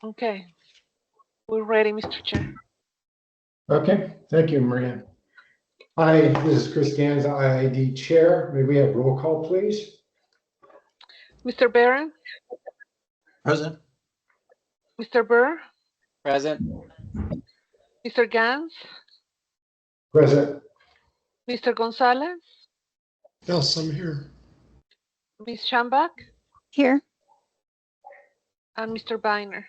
Okay, we're ready, Mr. Chair. Okay, thank you, Maria. Hi, this is Chris Ganza, IID Chair. May we have roll call, please? Mr. Barron, Present. Mr. Burr, Present. Mr. Gans, Present. Mr. Gonzalez, Yes, I'm here. Ms. Schambach, Here. and Mr. Biner.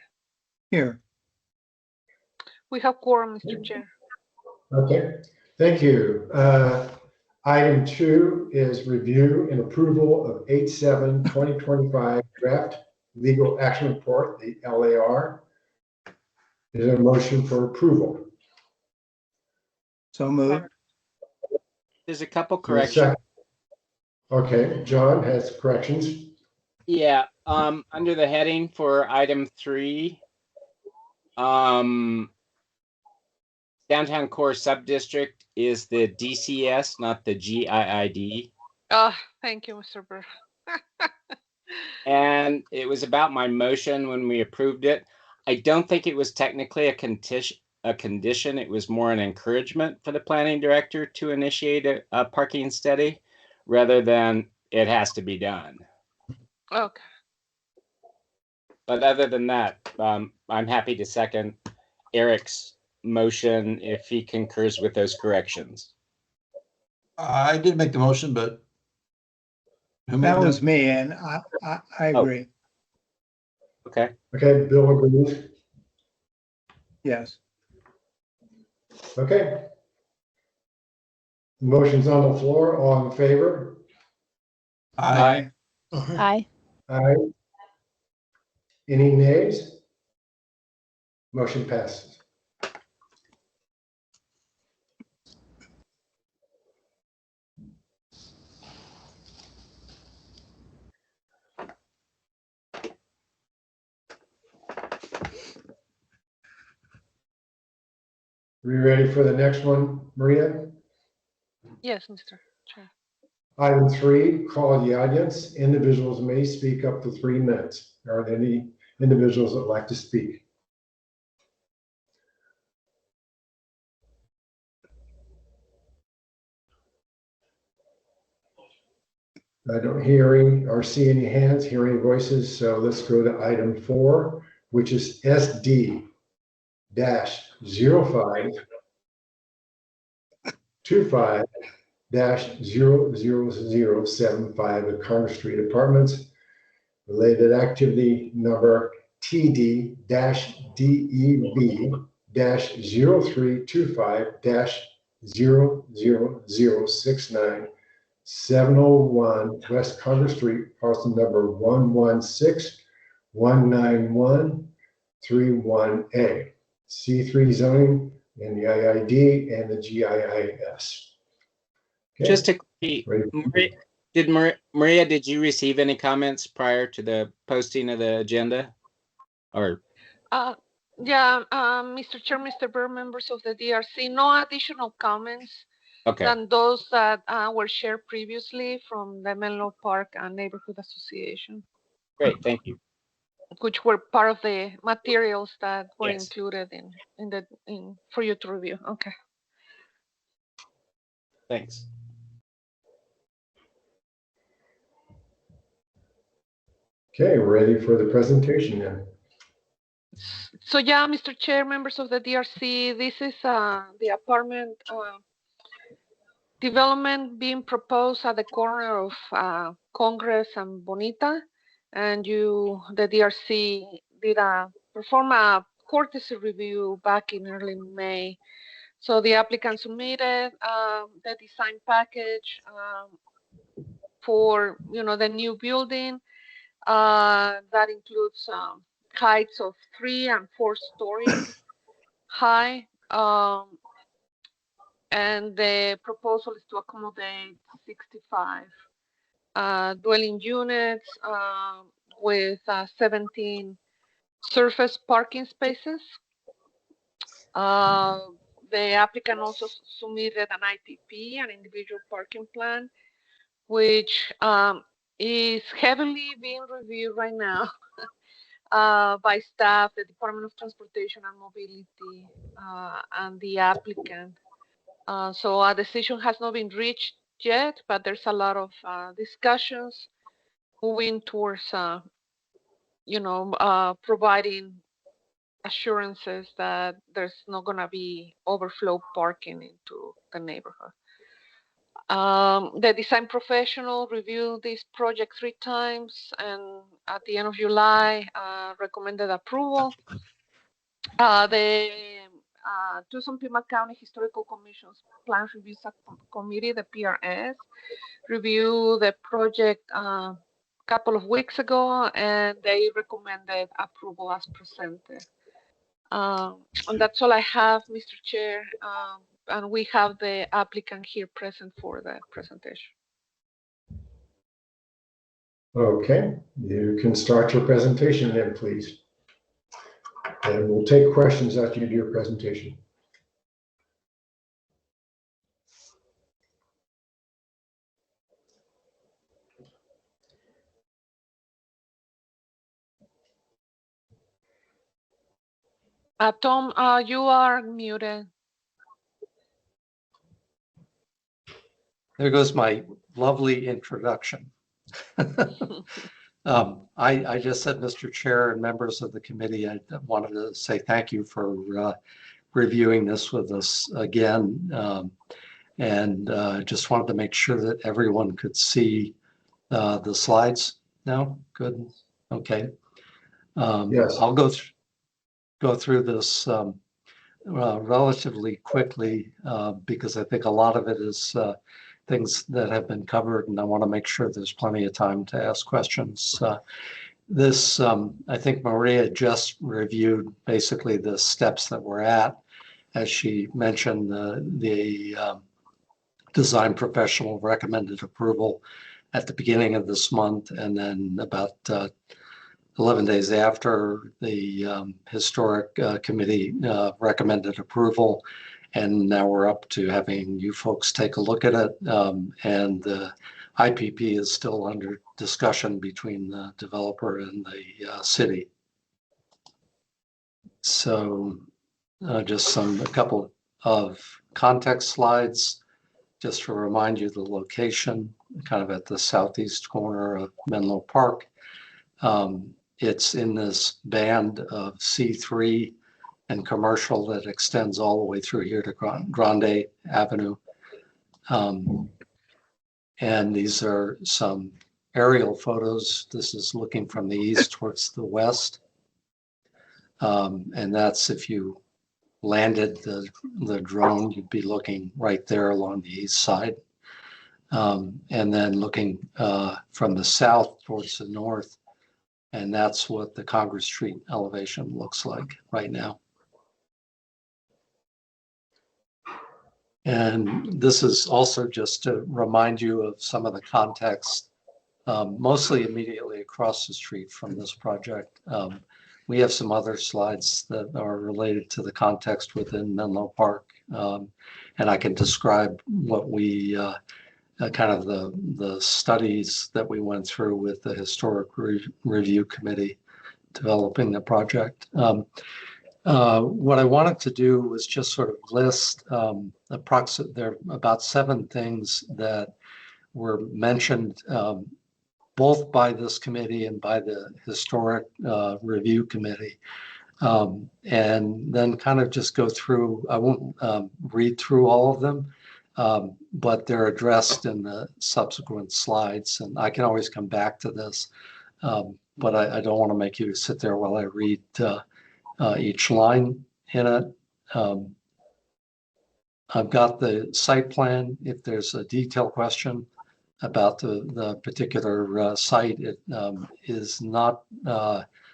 Here. We have quorum, Mr. Chair. Okay, thank you. Item 2 is review and approval of 8/7/2025 draft legal action report, the LAR. Is there a motion for approval? So moved. There's a couple Is there a corrections. second? Okay, John has corrections. Yeah, under the heading for item 3, downtown core subdistrict is the DCS, not the GIID. Thank you, Mr. Burr. And it was about my motion when we approved it. I don't think it was technically a condition. It was more an encouragement for the planning director to initiate a parking study rather than it has to be done. Okay. But other than that, I'm happy to second Eric's motion if he concurs with those corrections. I did make the motion, but who made That was me, and I agree. Okay. Okay, Bill agrees. Yes. Okay. Motion's on the floor. All in favor? Aye. Aye. Aye. Any nays? Motion passes. Are you ready for the next one, Maria? Yes, Mr. Chair. Item 3, call the audience. Individuals may speak up to 3 minutes. Are there any individuals that like to speak? I don't hear any or see any hands, hear any voices, so let's go to item 4, which is SD-05 25-00075 at Congress Street Apartments. Related activity number TD-DEB-0325-00069 701 West Congress Street, parcel number 116-191-31A. C3 zoning and the IID and the GIIS. Okay. Just to Maria, did you receive any comments prior to the posting of the agenda? Or Yeah, Mr. Chair, Mr. Burr, members of the DRC, no additional comments okay, than those that were shared previously from the Menlo Park Neighborhood Association, great, thank you. which were part of the materials that were Yes. included for you to review. Okay. Thanks. Okay, ready for the presentation then. So yeah, Mr. Chair, members of the DRC, this is the apartment development being proposed at the corner of Congress and Bonita, and the DRC did perform a courtesy review back in early May. So the applicant submitted the design package for the new building that includes heights of 3 and 4 stories high. And the proposal is to accommodate 65 dwelling units with 17 surface parking spaces. The applicant also submitted an ITP, an individual parking plan, which is heavily being reviewed right now by staff, the Department of Transportation and Mobility, and the applicant. So a decision has not been reached yet, but there's a lot of discussions moving towards, providing assurances that there's not going to be overflow parking into the neighborhood. The design professional reviewed this project 3 times, and at the end of July, recommended approval. The Tucson Pima County Historical Commission's Plan Review Committee, the PRS, reviewed the project a couple of weeks ago, and they recommended approval as presented. And that's all I have, Mr. Chair. And we have the applicant here present for the presentation. Okay, you can start your presentation then, please. And we'll take questions after you do your presentation. Tom, you are muted. There goes my lovely introduction. I just said, Mr. Chair and members of the committee, I wanted to say thank you for reviewing this with us again. And just wanted to make sure that everyone could see the slides now. Good. Okay. Yes. I'll go through this relatively quickly because I think a lot of it is things that have been covered, and I want to make sure there's plenty of time to ask questions. This, I think Maria just reviewed basically the steps that we're at. As she mentioned, the design professional recommended approval at the beginning of this month, and then about 11 days after, the historic committee recommended approval. And now we're up to having you folks take a look at it. And the IPP is still under discussion between the developer and the city. So just a couple of context slides, just to remind you the location, kind of at the southeast corner of Menlo Park. It's in this band of C3 and commercial that extends all the way through here to Grande Avenue. And these are some aerial photos. This is looking from the east towards the west. And that's if you landed the drone, you'd be looking right there along the east side. And then looking from the south towards the north, and that's what the Congress Street elevation looks like right now. And this is also just to remind you of some of the context, mostly immediately across the street from this project. We have some other slides that are related to the context within Menlo Park. And I can describe what we, kind of the studies that we went through with the Historic Review Committee developing the project. What I wanted to do was just sort of list there are about 7 things that were mentioned both by this committee and by the Historic Review Committee. And then kind of just go through, I won't read through all of them, but they're addressed in the subsequent slides, and I can always come back to this, but I don't want to make you sit there while I read each line in it. I've got the site plan. If there's a detailed question about the particular site, it is not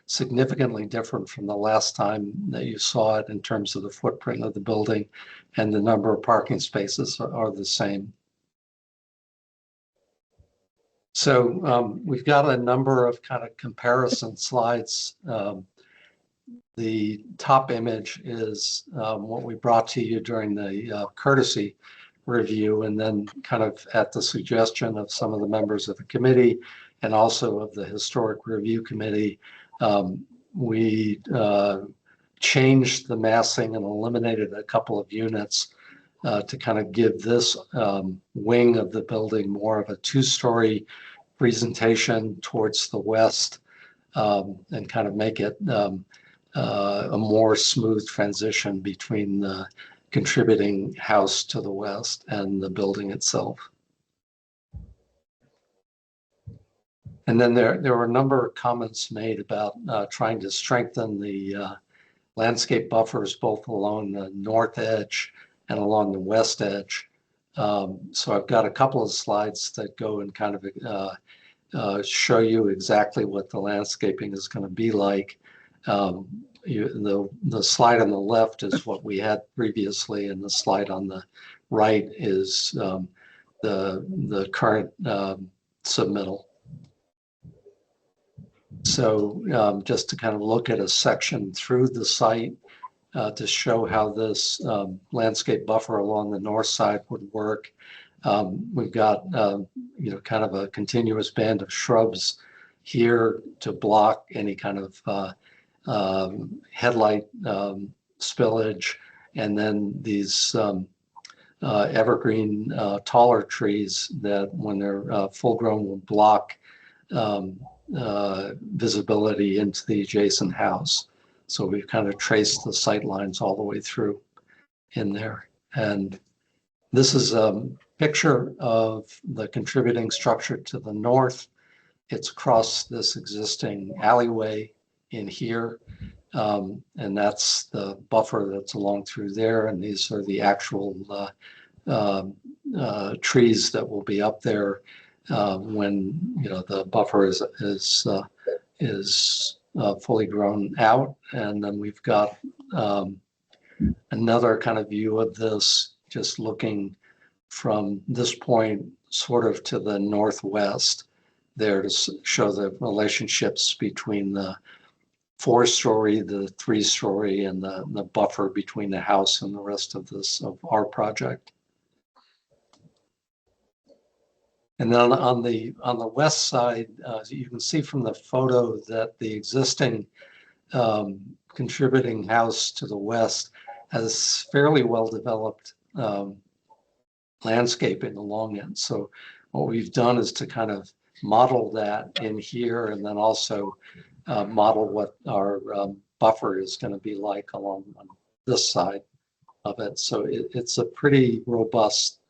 significantly different from the last time that you saw it in terms of the footprint of the building, and the number of parking spaces are the same. So we've got a number of kind of comparison slides. The top image is what we brought to you during the courtesy review, and then kind of at the suggestion of some of the members of the committee and also of the Historic Review Committee, We changed the massing and eliminated a couple of units to kind of give this wing of the building more of a two-story presentation towards the west, and kind of make it a more smooth transition between the contributing house to the west and the building itself. And then there were a number of comments made about trying to strengthen the landscape buffers both along the north edge and along the west edge. So I've got a couple of slides that go and kind of show you exactly what the landscaping is going to be like. The slide on the left is what we had previously, and the slide on the right is the current submittal. So just to kind of look at a section through the site to show how this landscape buffer along the north side would work. We've got kind of a continuous band of shrubs here to block any kind of headlight spillage, and then these evergreen taller trees that, when they're full grown, will block visibility into the adjacent house. So we've kind of traced the sight lines all the way through in there. And this is a picture of the contributing structure to the north. It's across this existing alleyway in here. And that's the buffer that's along through there. And these are the actual trees that will be up there when the buffer is fully grown out. And then we've got another kind of view of this, just looking from this point sort of to the northwest there to show the relationships between the 4-story, the 3-story, and the buffer between the house and the rest of our project. And then on the west side, you can see from the photo that the existing contributing house to the west has fairly well developed landscaping along it. So what we've done is to kind of model that in here, and then also model what our buffer is going to be like along on this side of it. So it's a pretty robust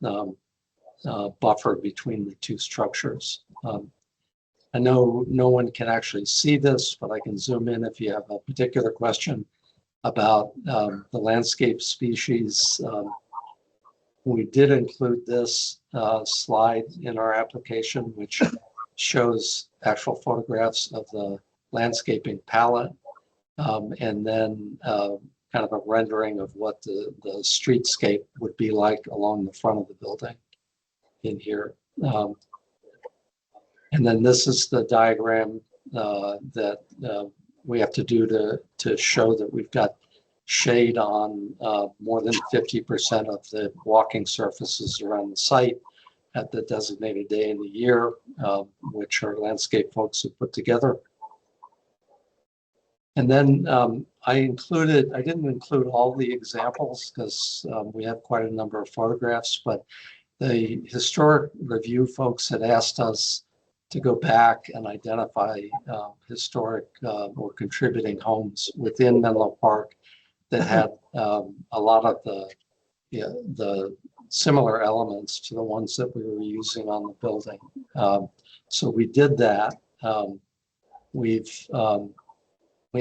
buffer between the two structures. I know no one can actually see this, but I can zoom in if you have a particular question about the landscape species. We did include this slide in our application, which shows actual photographs of the landscaping palette, and then kind of a rendering of what the streetscape would be like along the front of the building in here. And then this is the diagram that we have to do to show that we've got shade on more than 50% of the walking surfaces around the site at the designated day in the year, which our landscape folks have put together. And then I didn't include all the examples because we have quite a number of photographs, but the historic review folks had asked us to go back and identify historic or contributing homes within Menlo Park that had a lot of the similar elements to the ones that we were using on the building. So we did that. We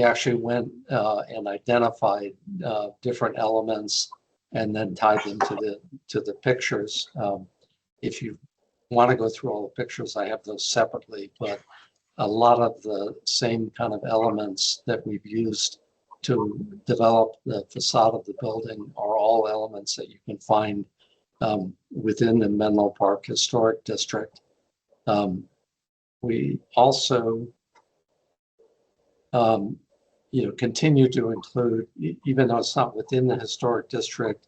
actually went and identified different elements and then tied them to the pictures. If you want to go through all the pictures, I have those separately, but a lot of the same kind of elements that we've used to develop the facade of the building are all elements that you can find within the Menlo Park Historic District. We also continue to include, even though it's not within the historic district,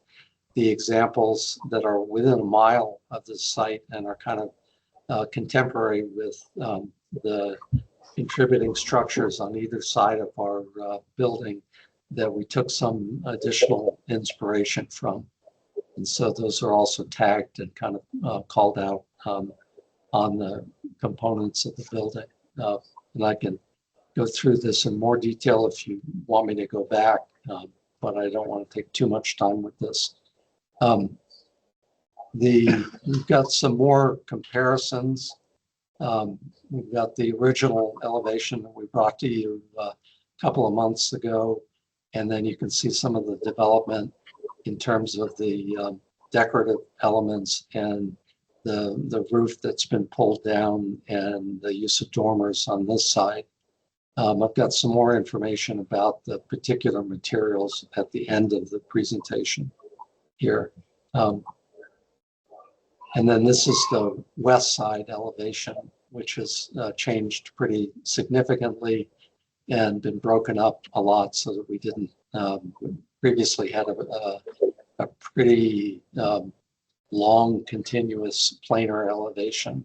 the examples that are within a mile of the site and are kind of contemporary with the contributing structures on either side of our building that we took some additional inspiration from. And so those are also tagged and kind of called out on the components of the building. And I can go through this in more detail if you want me to go back, but I don't want to take too much time with this. We've got some more comparisons. We've got the original elevation that we brought to you a couple of months ago, and then you can see some of the development in terms of the decorative elements and the roof that's been pulled down and the use of dormers on this side. I've got some more information about the particular materials at the end of the presentation here. And then this is the west side elevation, which has changed pretty significantly and been broken up a lot so that we didn't previously had a pretty long continuous planar elevation.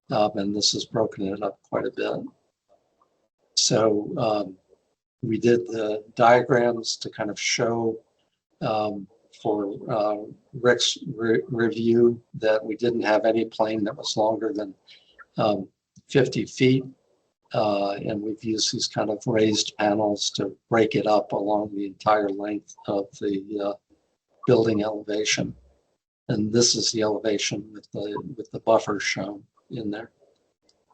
And this has broken it up quite a bit. So we did the diagrams to kind of show for Rick's review that we didn't have any plane that was longer than 50 feet. And we've used these kind of raised panels to break it up along the entire length of the building elevation. And this is the elevation with the buffers shown in there.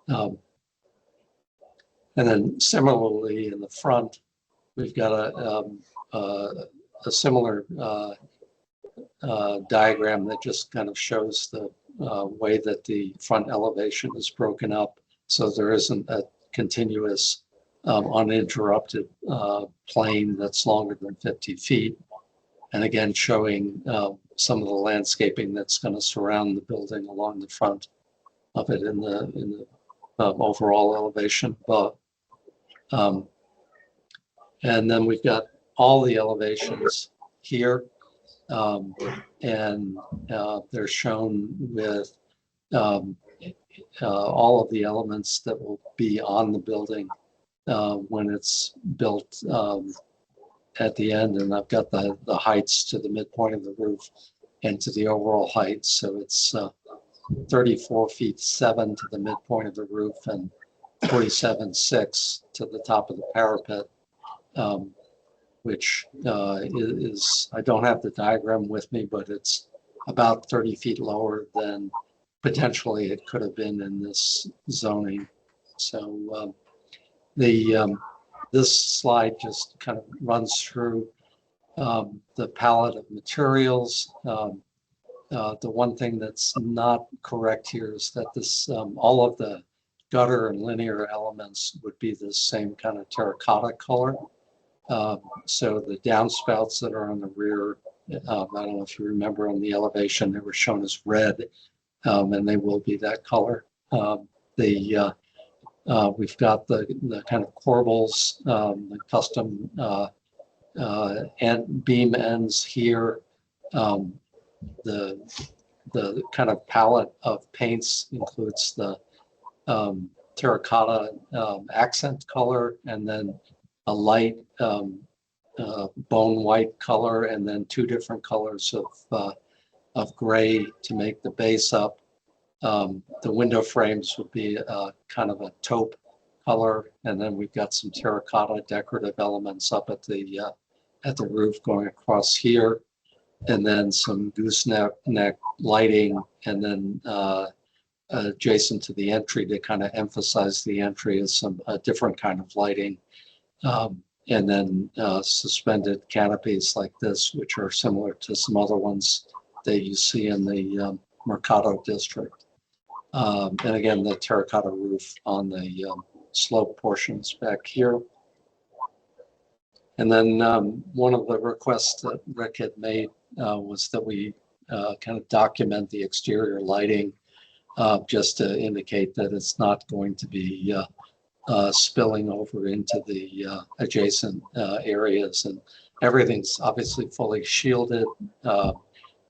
And then similarly in the front, we've got a similar diagram that just kind of shows the way that the front elevation is broken up, so there isn't a continuous uninterrupted plane that's longer than 50 feet. And again, showing some of the landscaping that's going to surround the building along the front of it in the overall elevation above. And then we've got all the elevations here, and they're shown with all of the elements that will be on the building when it's built at the end. And I've got the heights to the midpoint of the roof and to the overall height. So it's 34 feet 7 to the midpoint of the roof and 47.6 to the top of the parapet, which is, I don't have the diagram with me, but it's about 30 feet lower than potentially it could have been in this zoning. So this slide just kind of runs through the palette of materials. The one thing that's not correct here is that this all of the gutter and linear elements would be the same kind of terracotta color. So the downspouts that are on the rear, I don't know if you remember on the elevation, they were shown as red, and they will be that color. We've got the kind of corbels, the custom and beam ends here. The kind of palette of paints includes the terracotta accent color, and then a light bone white color, and then two different colors of gray to make the base up. The window frames would be kind of a taupe color, and then we've got some terracotta decorative elements up at the roof going across here, and then some gooseneck lighting, and then adjacent to the entry to kind of emphasize the entry is a different kind of lighting. And then suspended canopies like this, which are similar to some other ones that you see in the Mercado district. And again, the terracotta roof on the slope portions back here. And then one of the requests that Rick had made was that we kind of document the exterior lighting just to indicate that it's not going to be spilling over into the adjacent areas, and everything's obviously fully shielded,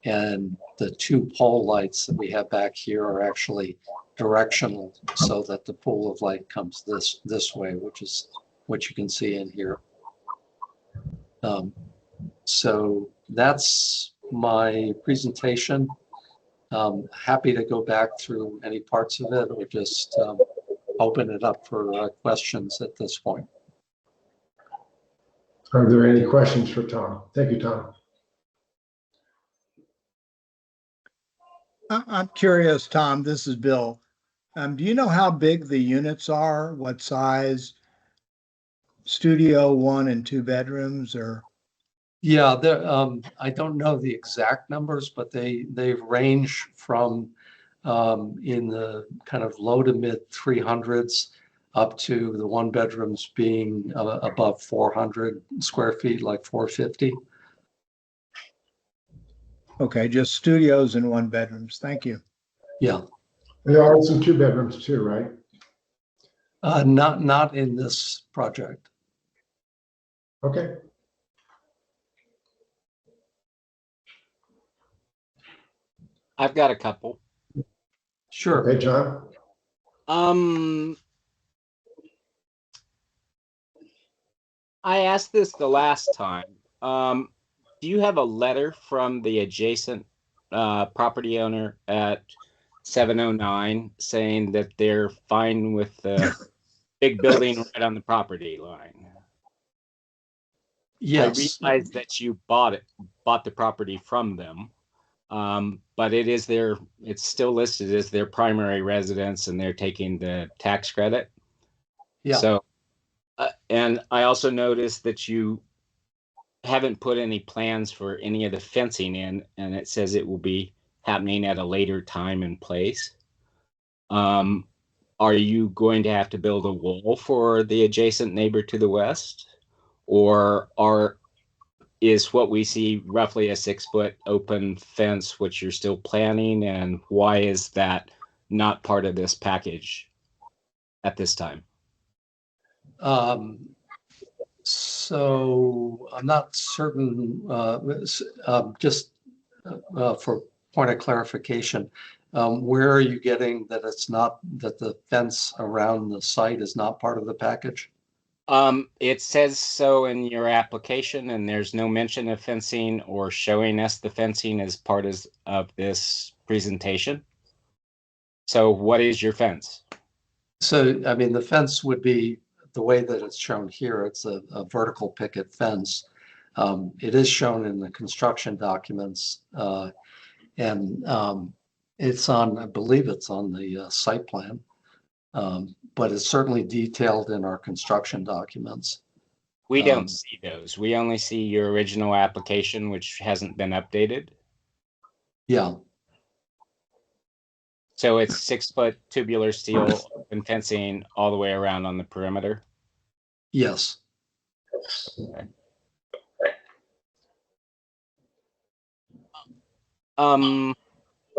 And the two pole lights that we have back here are actually directional so that the pool of light comes this way, which is what you can see in here. So that's my presentation. Happy to go back through any parts of it or just open it up for questions at this point. Are there any questions for Tom? Thank you, Tom. I'm curious, Tom, this is Bill. Do you know how big the units are? What size? Studio, 1 and 2 bedrooms, or? Yeah, I don't know the exact numbers, but they range from in the kind of low to mid 300s up to the one bedrooms being above 400 square feet, like 450. Okay, just studios and 1 bedrooms. Thank you. Yeah. There are some 2 bedrooms too, right? Not in this project. Okay. I've got a couple. Sure. Okay, John. I asked this the last time. Do you have a letter from the adjacent property owner at 709 saying that they're fine with the big building right on the property line? Yes. I realize that you bought the property from them, but it's still listed as their primary residence and they're taking the tax credit. Yeah. So, and I also noticed that you haven't put any plans for any of the fencing in, and it says it will be happening at a later time and place. Are you going to have to build a wall for the adjacent neighbor to the west? Or is what we see roughly a 6-foot open fence, which you're still planning? And why is that not part of this package at this time? So I'm not certain, just for point of clarification, where are you getting that that the fence around the site is not part of the package? It says so in your application, and there's no mention of fencing or showing us the fencing as part of this presentation. So what is your fence? So, I mean, the fence would be the way that it's shown here. It's a vertical picket fence. It is shown in the construction documents, and it's on, I believe it's on the site plan, but it's certainly detailed in our construction documents. We don't see those. We only see your original application, which hasn't been updated. Yeah. So it's 6-foot tubular steel and fencing all the way around on the perimeter. Yes. Okay.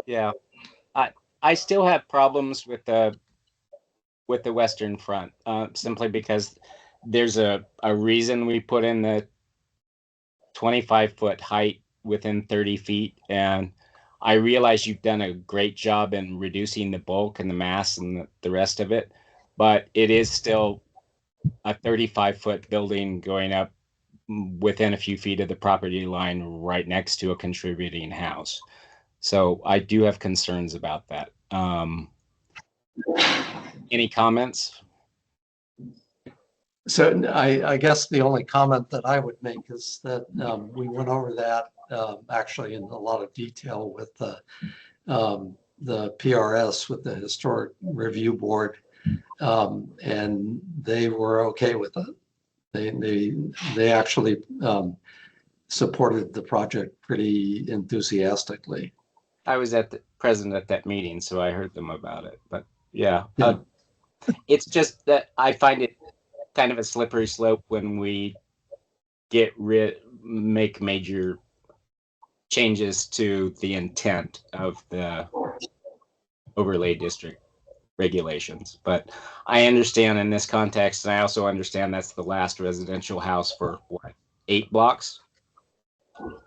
Yeah, I still have problems with the western front, simply because there's a reason we put in the 25-foot height within 30 feet, and I realize you've done a great job in reducing the bulk and the mass and the rest of it, but it is still a 35-foot building going up within a few feet of the property line right next to a contributing house. So I do have concerns about that. Any comments? So I guess the only comment that I would make is that we went over that actually in a lot of detail with the PRS, with the Historic Review Board, and they were okay with it. They actually supported the project pretty enthusiastically. I was present at that meeting, so I heard them about it. But yeah. Yeah. It's just that I find it kind of a slippery slope when we make major changes to the intent of the overlay district regulations. But I understand in this context, and I also understand that's the last residential house for what, 8 blocks?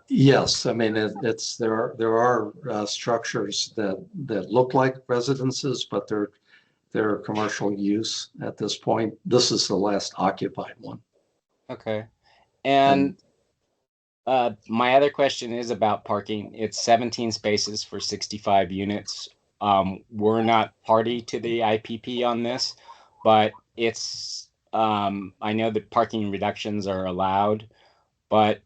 Yes, I mean, there are structures that look like residences, but they're commercial use at this point. This is the last occupied one. Okay. And my other question is about parking. It's 17 spaces for 65 units. We're not party to the IPP on this, but it's I know that parking reductions are allowed, but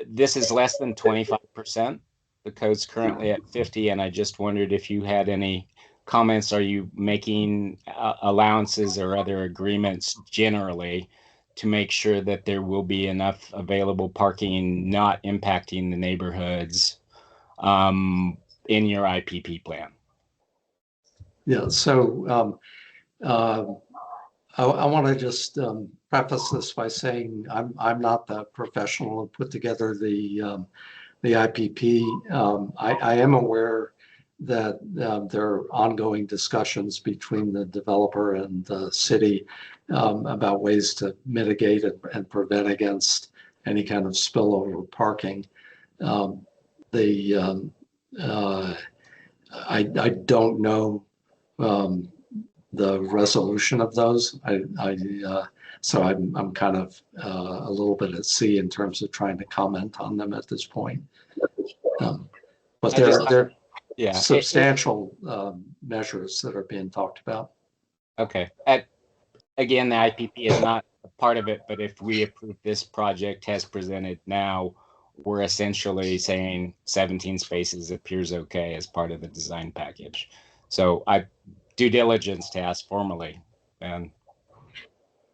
this is less than 25%. The code's currently at 50, and I just wondered if you had any comments. Are you making allowances or other agreements generally to make sure that there will be enough available parking, not impacting the neighborhoods in your IPP plan? Yeah, so I want to just preface this by saying I'm not the professional who put together the IPP. I am aware that there are ongoing discussions between the developer and the city about ways to mitigate and prevent against any kind of spillover parking. I don't know the resolution of those. So I'm kind of a little bit at sea in terms of trying to comment on them at this point. But they're Yeah, substantial measures that are being talked about. okay. Again, the IPP is not a part of it, but if we approve this project as presented now, we're essentially saying 17 spaces appears okay as part of the design package. So I due diligence to ask formally, and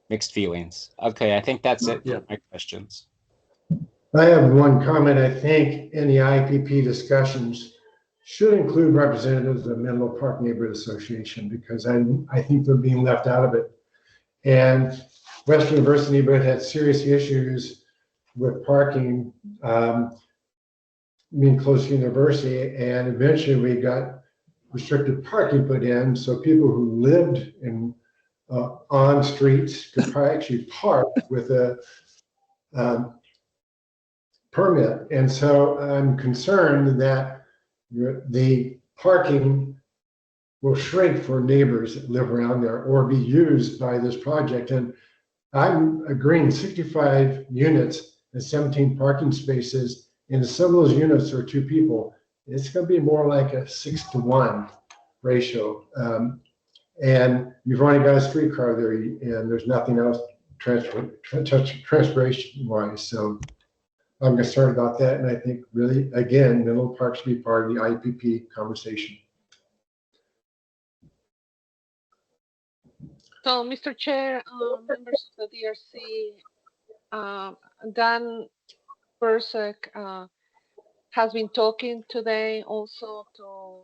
mixed feelings. Okay, I think that's it Yeah. for my questions. I have one comment. I think any IPP discussions should include representatives of Menlo Park Neighborhood Association, because I think they're being left out of it. And West University neighborhood had serious issues with parking, being close to university, and eventually we got restricted parking put in, so people who lived in on streets could actually park with a permit. And so I'm concerned that the parking will shrink for neighbors that live around there or be used by this project. And I'm agreeing 65 units and 17 parking spaces. And some of those units are two people. It's going to be more like a 6-to-1 ratio. And you've only got a streetcar there, and there's nothing else transportation wise. So I'm concerned about that. And I think really, again, Menlo Park should be part of the IPP conversation. So, Mr. Chair, members of the DRC, Dan Persek has been talking today also to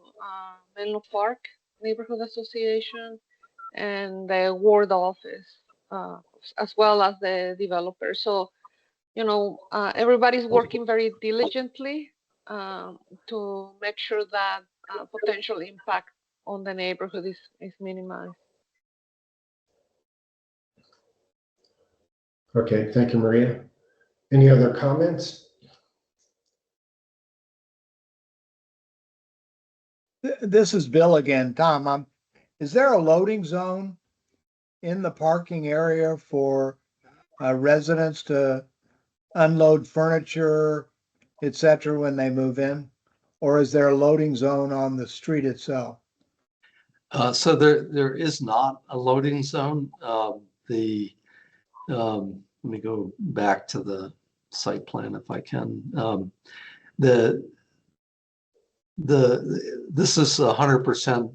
Menlo Park Neighborhood Association and the ward office, as well as the developer. So, you know, everybody's working very diligently to make sure that potential impact on the neighborhood is minimized. Okay, thank you, Maria. Any other comments? This is Bill again. Tom, is there a loading zone in the parking area for residents to unload furniture, et cetera, when they move in? Or is there a loading zone on the street itself? So there is not a loading zone. Let me go back to the site plan if I can. This is 100%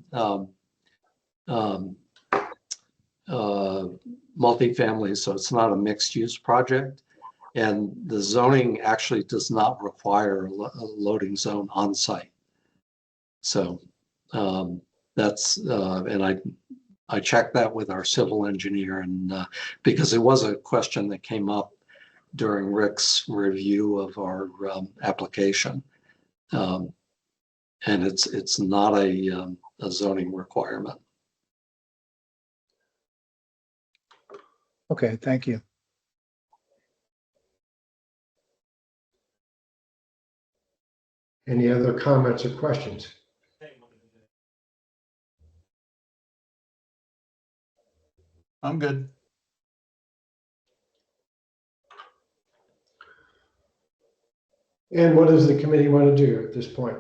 multifamily, so it's not a mixed-use project, and the zoning actually does not require a loading zone on site. So that's and I checked that with our civil engineer, and because it was a question that came up during Rick's review of our application, and it's not a zoning requirement. Okay, thank you. Any other comments or questions? I'm good. And what does the committee want to do at this point?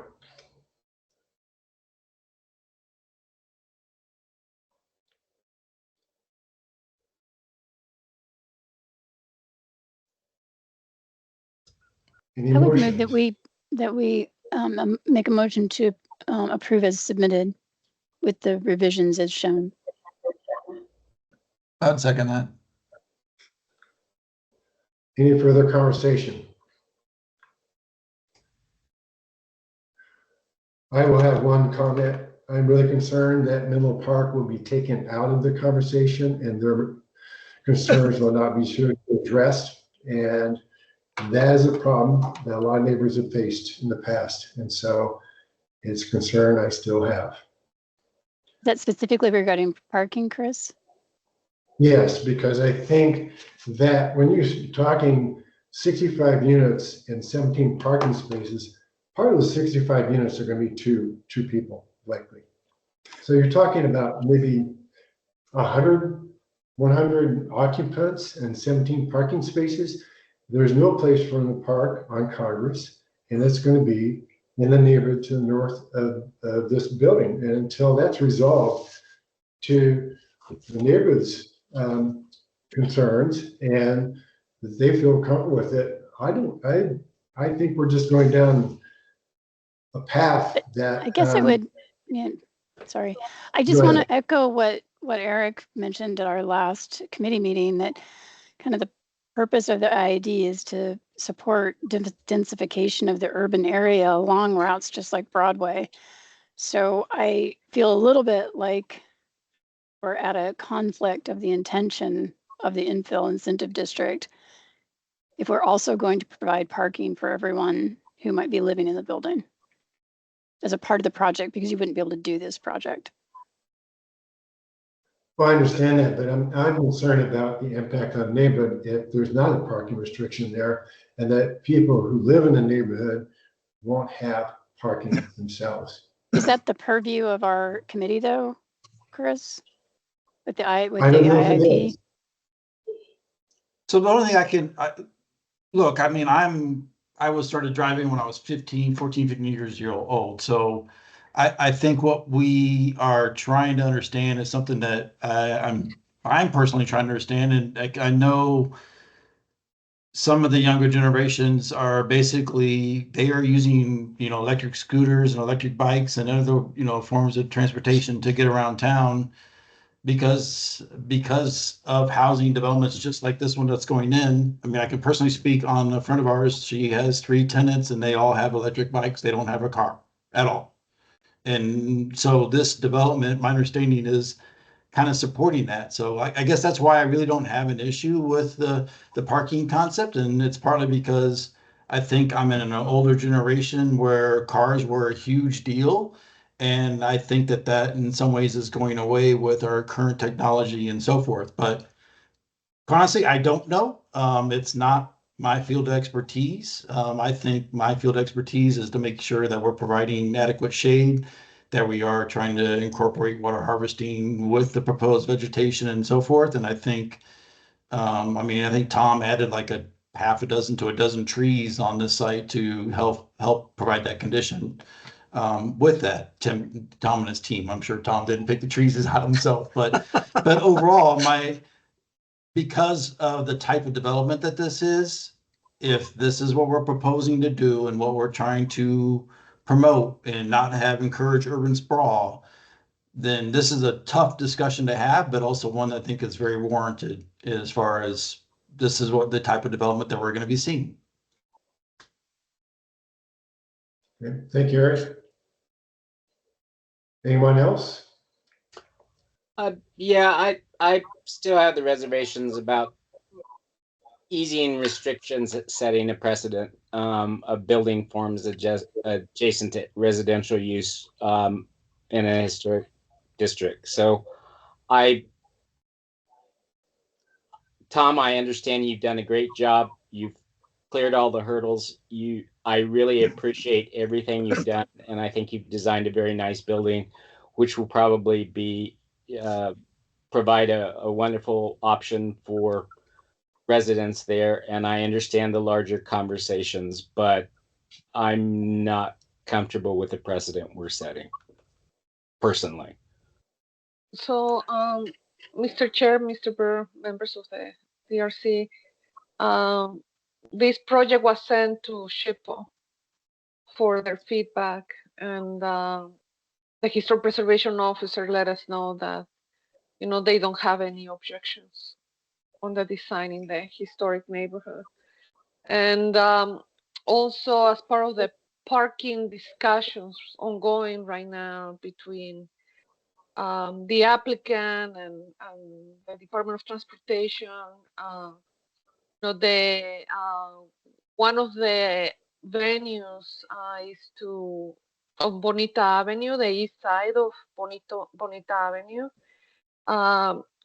Any I would move motions? that we make a motion to approve as submitted with the revisions as shown. I'd second that. Any further conversation? I will have one comment. I'm really concerned that Menlo Park will be taken out of the conversation and their concerns will not be addressed. And that is a problem that a lot of neighbors have faced in the past. And so it's a concern I still have. That specifically regarding parking, Chris? Yes, because I think that when you're talking 65 units and 17 parking spaces, part of the 65 units are going to be two people likely. So you're talking about maybe 100 occupants and 17 parking spaces. There's no place for them to park on Congress, and it's going to be in the neighborhood to the north of this building. And until that's resolved to the neighborhood's concerns and that they feel comfortable with it, I think we're just going down a path that I guess it would, yeah, sorry. I just Go want ahead. to echo what Eric mentioned at our last committee meeting, that kind of the purpose of the IID is to support densification of the urban area along routes just like Broadway. So I feel a little bit like we're at a conflict of the intention of the infill incentive district if we're also going to provide parking for everyone who might be living in the building as a part of the project, because you wouldn't be able to do this project. Well, I understand that, but I'm concerned about the impact on the neighborhood if there's not a parking restriction there, and that people who live in the neighborhood won't have parking themselves. Is that the purview of our committee though, Chris? With the I don't know if it IIP? is. So the only thing look, I mean, I was started driving when I was 15 years old. So I think what we are trying to understand is something that I'm personally trying to understand. And I know some of the younger generations are basically, they are using, electric scooters and electric bikes and other, forms of transportation to get around town because of housing developments just like this one that's going in. I mean, I can personally speak on a friend of ours. She has 3 tenants and they all have electric bikes. They don't have a car at all. And so this development, my understanding is kind of supporting that. So I guess that's why I really don't have an issue with the parking concept. And it's partly because I think I'm in an older generation where cars were a huge deal. And I think that in some ways is going away with our current technology and so forth. But honestly, I don't know. It's not my field of expertise. I think my field of expertise is to make sure that we're providing adequate shade, that we are trying to incorporate water harvesting with the proposed vegetation and so forth. And I think, I think Tom added like a half a dozen to a dozen trees on this site to help provide that condition. With that, Tom and his team. I'm sure Tom didn't pick the trees out himself, but overall, because of the type of development that this is, if this is what we're proposing to do and what we're trying to promote and not encourage urban sprawl, then this is a tough discussion to have, but also one that I think is very warranted as far as this is what the type of development that we're going to be seeing. Okay. Thank you, Eric. Anyone else? Yeah, I still have the reservations about easing restrictions, setting a precedent of building forms adjacent to residential use in a historic district. So Tom, I understand you've done a great job. You've cleared all the hurdles. I really appreciate everything you've done, and I think you've designed a very nice building, which will probably be provide a wonderful option for residents there. And I understand the larger conversations, but I'm not comfortable with the precedent we're setting, personally. So, Mr. Chair, Mr. Burr, members of the DRC, this project was sent to SHPO for their feedback, and the historic preservation officer let us know that, you know, they don't have any objections on the design in the historic neighborhood. And also, as part of the parking discussions ongoing right now between the applicant and the Department of Transportation, you know, one of the venues is on Bonita Avenue, the east side of Bonita Avenue,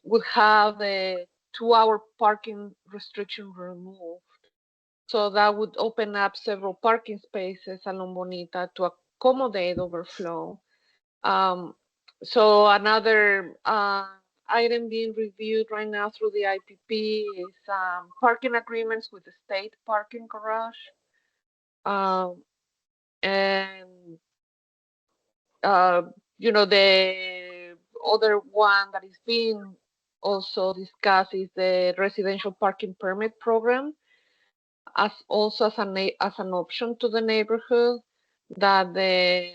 would have the 2-hour parking restriction removed. So that would open up several parking spaces along Bonita to accommodate overflow. So another item being reviewed right now through the IPP is parking agreements with the state parking garage. And you know, the other one that is being also discussed is the residential parking permit program, as also as an option to the neighborhood that the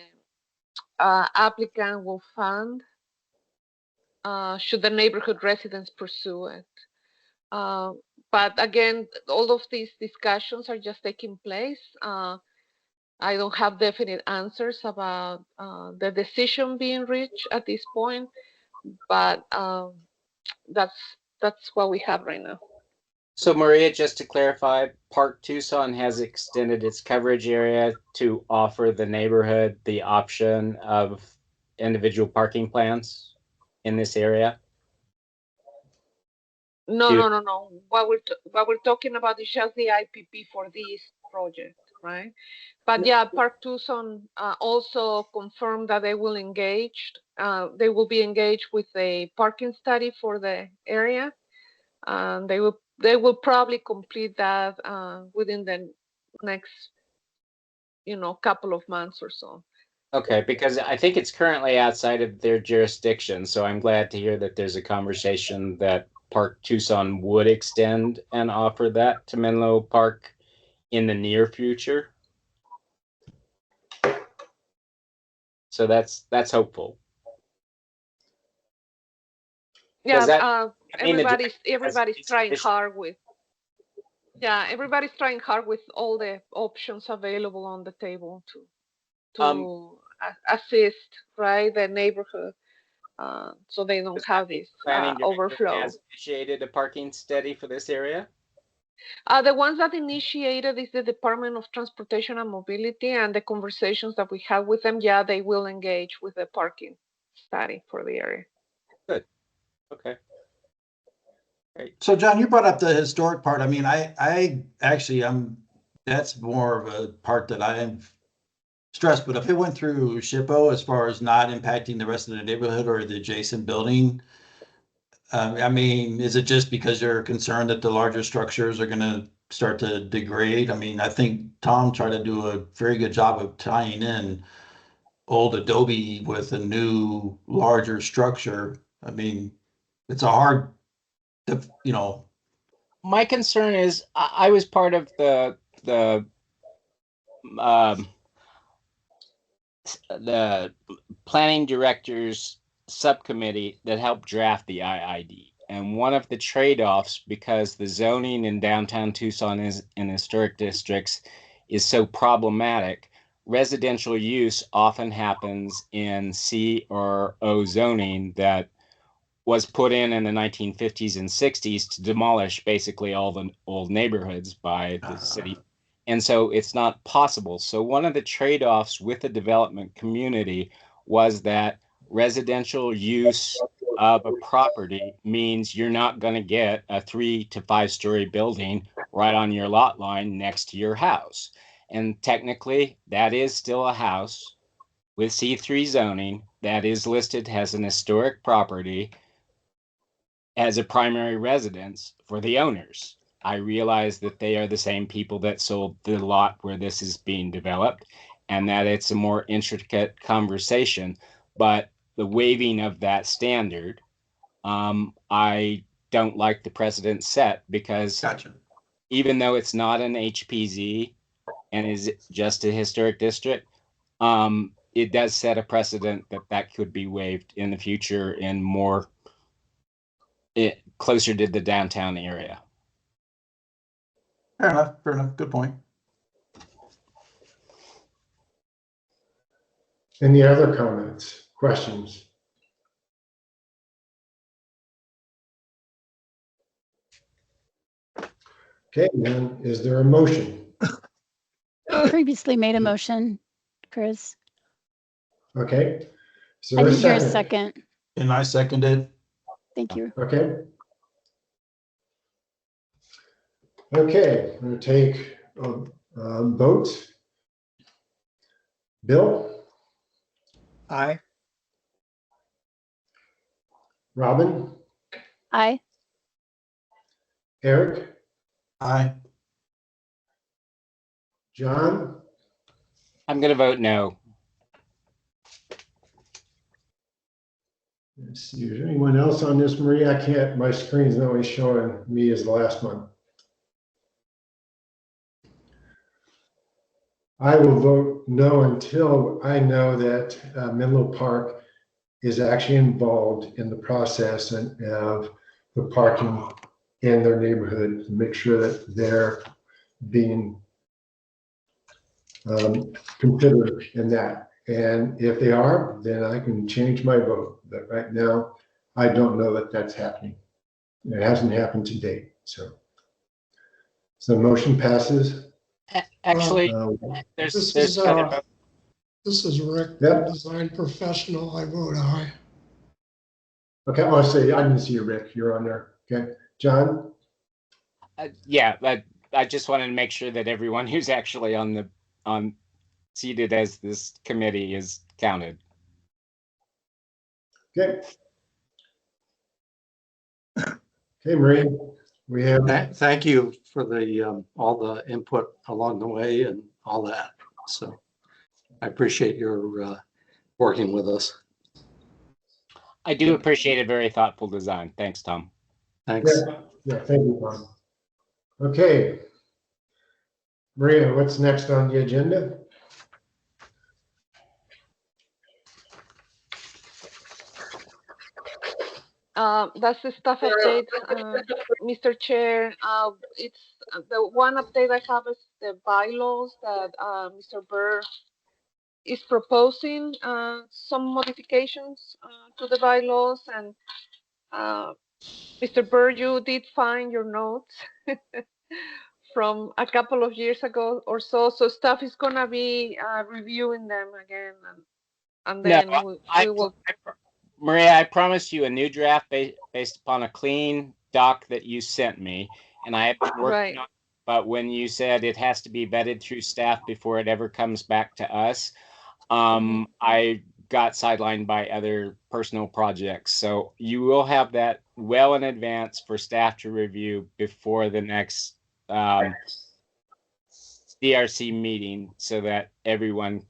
applicant will fund should the neighborhood residents pursue it. But again, all of these discussions are just taking place. I don't have definite answers about the decision being reached at this point, but that's what we have right now. So Maria, just to clarify, Park Tucson has extended its coverage area to offer the neighborhood the option of individual parking plans in this area? No, no, no, no. What we're talking about is just the IPP for this project, right? But yeah, Park Tucson also confirmed that they will be engaged with a parking study for the area. They will probably complete that within the next, you know, couple of months or so. Okay, because I think it's currently outside of their jurisdiction. So I'm glad to hear that there's a conversation that Park Tucson would extend and offer that to Menlo Park in the near future. So that's hopeful. Yeah, everybody's trying hard with. Yeah, everybody's trying hard with all the options available on the table to assist, right, the neighborhood, so they don't have this overflow. Has initiated a parking study for this area? The ones that initiated is the Department of Transportation and Mobility, and the conversations that we have with them, yeah, they will engage with the parking study for the area. Good. Okay. Great. So John, you brought up the historic part. I mean, I actually, that's more of a part that I am stressed, but if it went through SHPO as far as not impacting the rest of the neighborhood or the adjacent building, I mean, is it just because you're concerned that the larger structures are going to start to degrade? I mean, I think Tom tried to do a very good job of tying in old adobe with a new, larger structure. I mean, it's a hard, you know. My concern is I was part of the planning director's subcommittee that helped draft the IID. And one of the trade-offs, because the zoning in downtown Tucson is in historic districts is so problematic, residential use often happens in C or O zoning that was put in the 1950s and 60s to demolish basically all the old neighborhoods by the city. And so it's not possible. So one of the trade-offs with the development community was that residential use of a property means you're not going to get a 3 to 5 story building right on your lot line next to your house. And technically, that is still a house with C3 zoning that is listed as an historic property as a primary residence for the owners. I realize that they are the same people that sold the lot where this is being developed, and that it's a more intricate conversation, but the waiving of that standard, I don't like the precedent set, because Gotcha. even though it's not an HPZ and is just a historic district, it does set a precedent that could be waived in the future in more closer to the downtown area. Fair enough. Fair enough. Good point. Any other comments, questions? Okay, then, is there a motion? Previously made a motion, Chris. Okay. I didn't hear a second. And I seconded. Thank you. Okay. Okay, I'm going to take votes. Bill, Aye. Robin, Aye. Eric, Aye. John, I'm going to vote no. let's see, is there anyone else on this, Maria? I can't, my screen's only showing me as the last one. I will vote no until I know that Menlo Park is actually involved in the process of the parking in their neighborhood, to make sure that they're being considered in that. And if they are, then I can change my vote. But right now, I don't know that that's happening. It hasn't happened to date. So motion passes. Actually, This there's is, kind of This is Rick, Yep. design professional. I vote aye. Okay, I'll say, I didn't see you, Rick. You're on there. Okay, John? yeah, but I just wanted to make sure that everyone who's actually on seated as this committee is counted. Okay. Okay, Marie, we have, Thank you for the, all the input along the way and all that. So I appreciate your working with us. I do appreciate a very thoughtful design. Thanks, Tom. Thanks. yeah, thank you, Tom. Okay. Maria, what's next on the agenda? That's the staff update, Mr. Chair. It's the one update I have is the bylaws that Mr. Burr is proposing some modifications to the bylaws, and Mr. Burr, you did find your notes from a couple of years ago or so. So staff is gonna be reviewing them again, and then we will. Maria, I promised you a new draft based upon a clean doc that you sent me, and I have been working on it. But when you said it has to be vetted through staff before it ever comes back to us, I got sidelined by other personal projects. So you will have that well in advance for staff to review before the next DRC meeting, so that everyone